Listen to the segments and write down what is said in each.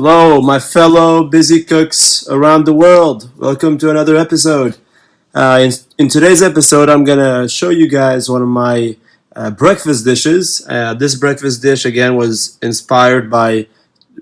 Hello, my fellow busy cooks around the world. Welcome to another episode. In today's episode, I'm going to show you guys one of my breakfast dishes. This breakfast dish, again, was inspired by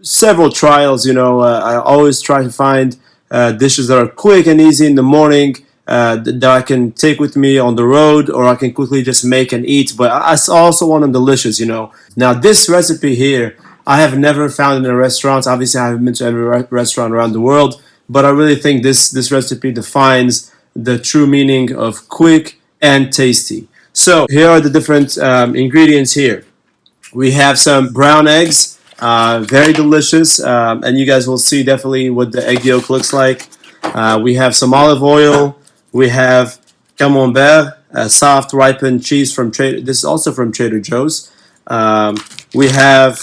several trials. I always try to find dishes that are quick and easy in the morning that I can take with me on the road, or I can quickly just make and eat. But I also want them delicious. Now, this recipe here, I have never found in a restaurant. Obviously, I haven't been to every restaurant around the world, but I really think this recipe defines the true meaning of quick and tasty. So here are the different ingredients here. We have some brown eggs, very delicious, and you guys will see definitely what the egg yolk looks like. We have some olive oil. We have Camembert, soft ripened cheese from Trader. This is also from Trader Joe's. We have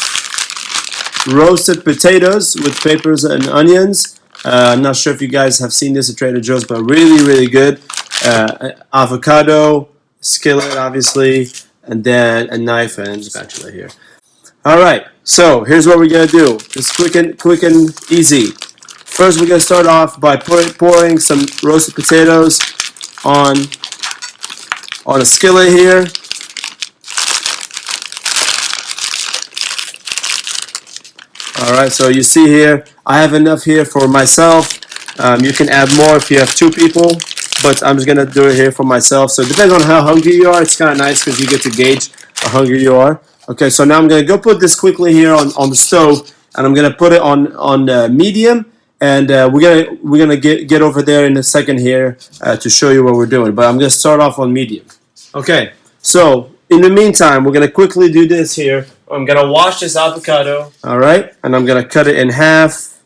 roasted potatoes with peppers and onions. I'm not sure if you guys have seen this at Trader Joe's, but really, really good. Avocado, skillet, obviously, and then a knife and spatula here. All right, so here's what we're gonna do. It's quick and easy. First, we're gonna start off by pouring some roasted potatoes on a skillet here. Alright, so you see here, I have enough here for myself. You can add more if you have two people, but I'm just going to do it here for myself. So it depends on how hungry you are. It's kind of nice because you get to gauge how hungry you are. Okay, so now I'm going to go put this quickly here on the stove, and I'm going to put it on medium, and we're gonna get over there in a second here to show you what we're doing. But I'm going to start off on medium. Okay, so in the meantime, we're going to quickly do this here. I'm going to wash this avocado, all right, and I'm going to cut it in half.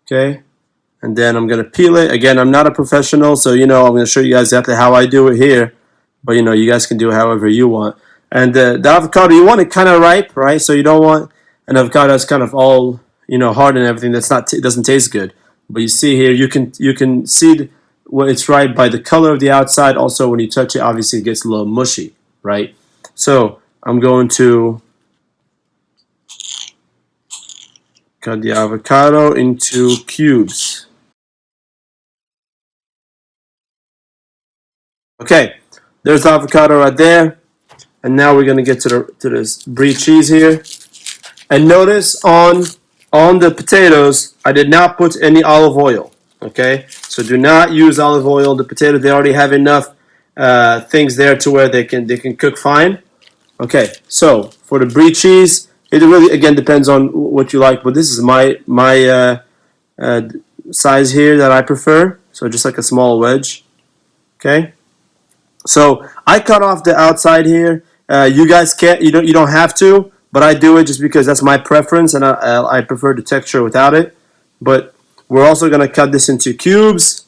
Okay, and then I'm going to peel it. Again, I'm not a professional, so I'm going to show you guys exactly how I do it here, but you guys can do it however you want. And the avocado, you want it kind of ripe, right? So you don't want an avocado that's kind of all hard and everything. It doesn't taste good. But you see here, you can see it's ripe by the color of the outside. Also, when you touch it, obviously it gets a little mushy, right? So I'm going to cut the avocado into cubes. Okay, there's the avocado right there. And now we're gonna get to this Brie cheese here. And notice on the potatoes, I did not put any olive oil. Okay, so do not use olive oil. The potato, they already have enough things there to where they can cook fine. Okay, so for the Brie cheese, it really again depends on what you like, but this is my size here that I prefer. So just like a small wedge. Okay, so I cut off the outside here. You guys can't. You don't have to, but I do it just because that's my preference, and I prefer the texture without it. But we're also going to cut this into cubes.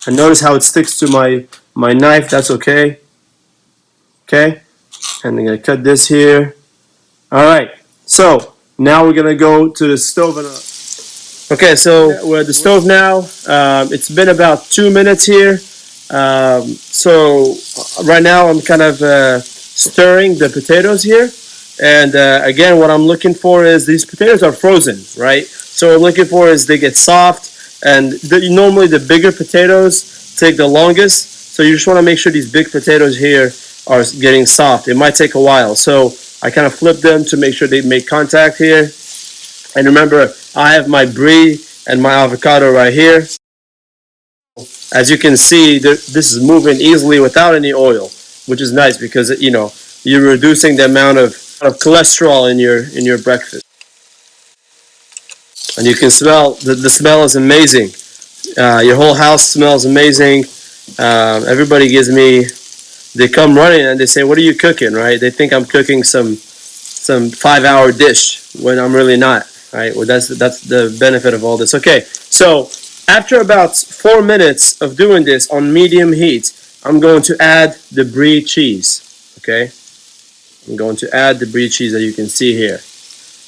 And notice how it sticks to my knife. That's okay. Okay. And I'm going to cut this here. All right. So now we're going to go to the stove. Okay, so we're at the stove now. It's been about 2 minutes here. So right now I'm kind of stirring the potatoes here. And again, what I'm looking for is these potatoes are frozen, right? So what I'm looking for is they get soft, and normally the bigger potatoes take the longest. So you just want to make sure these big potatoes here are getting soft. It might take a while. So I kind of flip them to make sure they make contact here. And remember, I have my Brie and my avocado right here. As you can see, this is moving easily without any oil, which is nice because you're reducing the amount of cholesterol in your breakfast. And you can smell the smell is amazing. Your whole house smells amazing. Everybody they come running and they say, "What are you cooking?" Right? They think I'm cooking some 5-hour dish when I'm really not. Right? Well, that's the benefit of all this. Okay, so after about 4 minutes of doing this on medium heat, I'm going to add the Brie cheese. Okay, I'm going to add the Brie cheese that you can see here,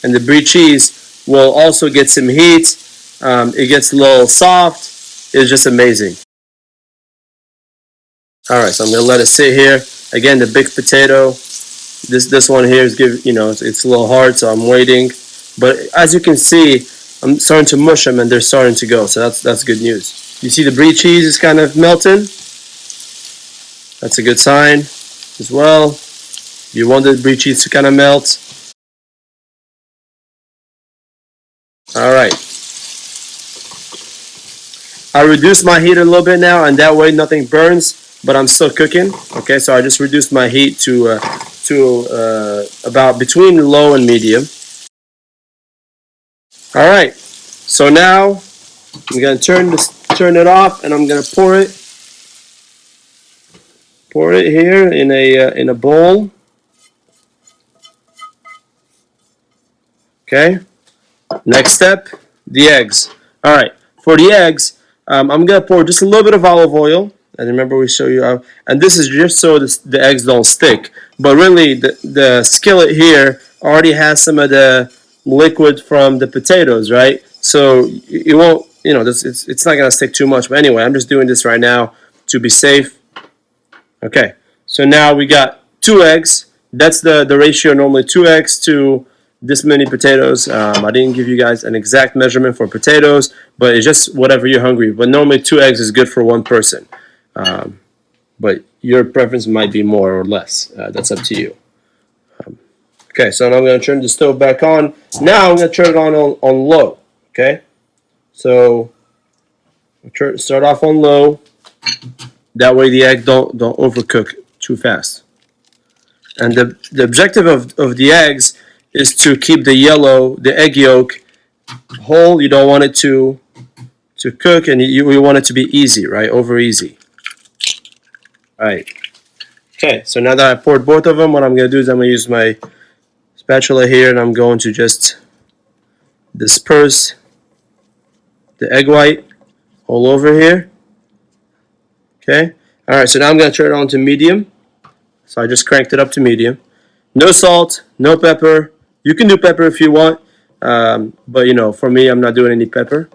and the Brie cheese will also get some heat. It gets a little soft. It's just amazing. All right, so I'm going to let it sit here. Again, the big potato, This one here is it's a little hard, so I'm waiting. But as you can see, I'm starting to mush them, and they're starting to go. So that's good news. You see the brie cheese is kind of melting. That's a good sign as well. You want the brie cheese to kind of melt. All right. I reduced my heat a little bit now, and that way nothing burns, but I'm still cooking. Okay, so I just reduced my heat to about between low and medium. All right. So now I'm gonna turn it off, and I'm gonna pour it here in a bowl. Okay. Next step, the eggs. All right. For the eggs, I'm gonna pour just a little bit of olive oil. And remember, we show you how. And this is just so the eggs don't stick. But really, the skillet here already has some of the liquid from the potatoes, right? So it won't, it's not gonna stick too much. But anyway, I'm just doing this right now to be safe. Okay. So now we got 2 eggs. That's the ratio normally, 2 eggs to this many potatoes. I didn't give you guys an exact measurement for potatoes, but it's just whatever you're hungry. But normally 2 eggs is good for 1 person. But your preference might be more or less. That's up to you. Okay, so now I'm going to turn the stove back on. Now I'm going to turn it on low. Okay, so start off on low. That way the egg don't overcook too fast. And the objective of the eggs is to keep the egg yolk whole. You don't want it to cook, and you want it to be easy, right? Over easy. All right. Okay, so now that I poured both of them, what I'm going to do is I'm going to use my spatula here, and I'm going to just disperse the egg white all over here. Okay. All right, so now I'm going to turn it on to medium. So I just cranked it up to medium. No salt, no pepper. You can do pepper if you want, but for me, I'm not doing any pepper.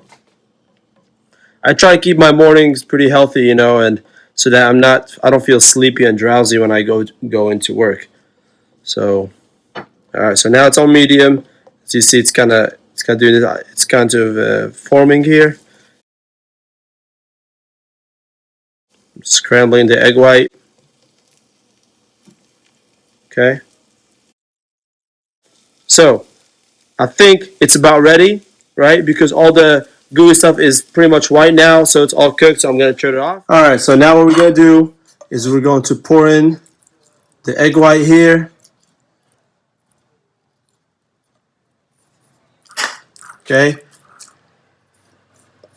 I try to keep my mornings pretty healthy, and so that I don't feel sleepy and drowsy when I go into work. So, all right. So now it's on medium. As you see, it's kind of doing it. It's kind of forming here. Scrambling the egg white. Okay. So, I think it's about ready, right? Because all the gooey stuff is pretty much white now, so it's all cooked, so I'm going to turn it off. All right, so now what we're going to do is we're going to pour in the egg white here. Okay.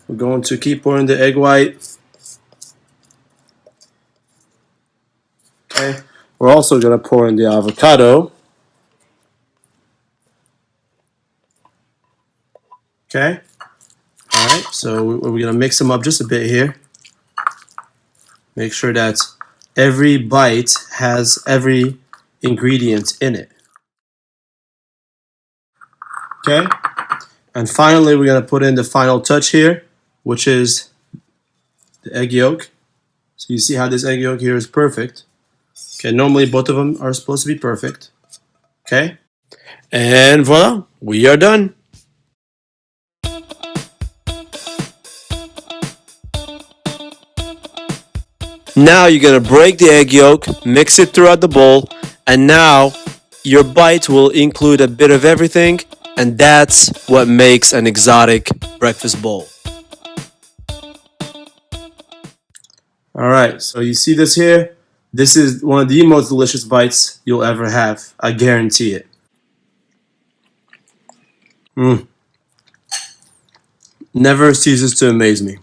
We're going to keep pouring the egg white. Okay. We're also going to pour in the avocado. Okay. All right, so we're going to mix them up just a bit here. Make sure that every bite has every ingredient in it. Okay. And finally, we're going to put in the final touch here, which is the egg yolk. So you see how this egg yolk here is perfect. Okay, normally both of them are supposed to be perfect. Okay. And voila, we are done. Now you're going to break the egg yolk, mix it throughout the bowl, and now your bite will include a bit of everything, and that's what makes an exotic breakfast bowl. All right, so you see this here? This is one of the most delicious bites you'll ever have. I guarantee it. Never ceases to amaze me.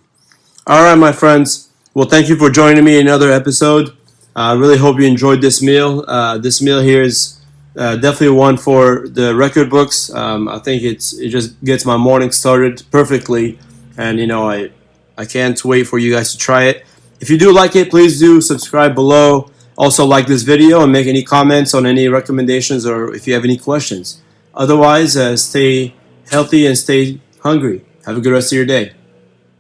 All right, my friends. Well, thank you for joining me in another episode. I really hope you enjoyed this meal. This meal here is definitely one for the record books. I think it just gets my morning started perfectly, and I can't wait for you guys to try it. If you do like it, please do subscribe below. Also, like this video and make any comments on any recommendations or if you have any questions. Otherwise, stay healthy and stay hungry. Have a good rest of your day.